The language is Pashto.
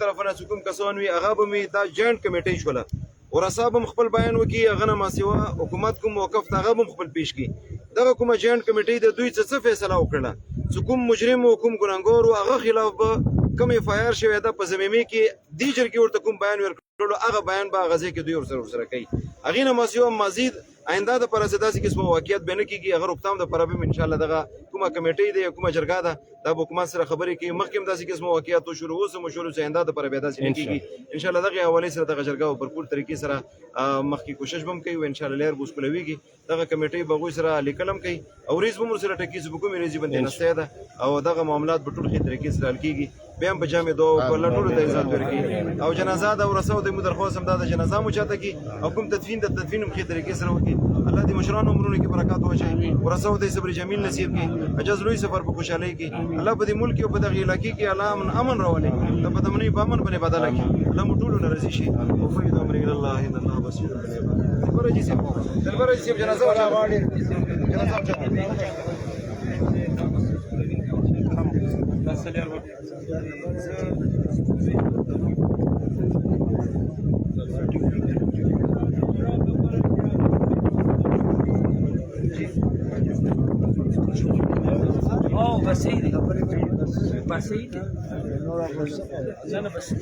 طرفونه چې کوم کسان وي هغه به مې دا جوینټ کمیټۍ شوله ورسا به خپل بیان وکړي هغه نه ما سوا حکومت کوم موقف هغه به خپل پیش کړي دغه کومه جوینټ کمیټۍ د دوی څه فیصله وکړه چې کوم مجرم او کوم ګناهګار و هغه خلاف به کوم اف آی آر شوی ده په زمینه کې دی جرګې ورته کوم بیان ورکړلو هغه بیان به غزه کې دوی ورسره کوي هغه نه ما سوا مزید آینده د پر اساس کې اسمه واقعیت به نه کیږي هغه روکتام د پر به ان شاء الله دغه کومه کمیټۍ دی کومه جرګه ده د حکومت سره خبرې کوي مخکې داسې کې اسمه واقعیت شروع اوس مو شروع آینده د پر به داسې نه کیږي ان شاء الله دغه حواله سره دغه جرګه په پرپور طریقې سره مخکې کوشش بم کوي او ان شاء الله لیر بوس کولويږي دغه کمیټۍ به غوي سره لیکلم کوي او ریس به مر سره ټکی سبو کومې ریزي باندې نسته ده او دغه معاملات په ټول خې طریقې سره حل کیږي بیا په جامع دو په لټولو د عزت ورکی او جنازه دا ورسو د مدر خو سم دا جنازه مو چاته کی او کوم تدفین د تدفین په طریقې سره وکي الله دې مشرانو عمرونو کې برکات واچي ورسو د صبر جمیل نصیب کی اجازه لوی سفر په خوشالۍ کې الله په دې ملک او په دغه علاقې کې الله امن راولي د پدمنې په امن باندې بدل کی الله مو ټول ناراضي شي او فید امر الى الله ان الله بصير بالعباد دلبرجي سي جنازه غاړي بس سيدي بس سيدي انا بس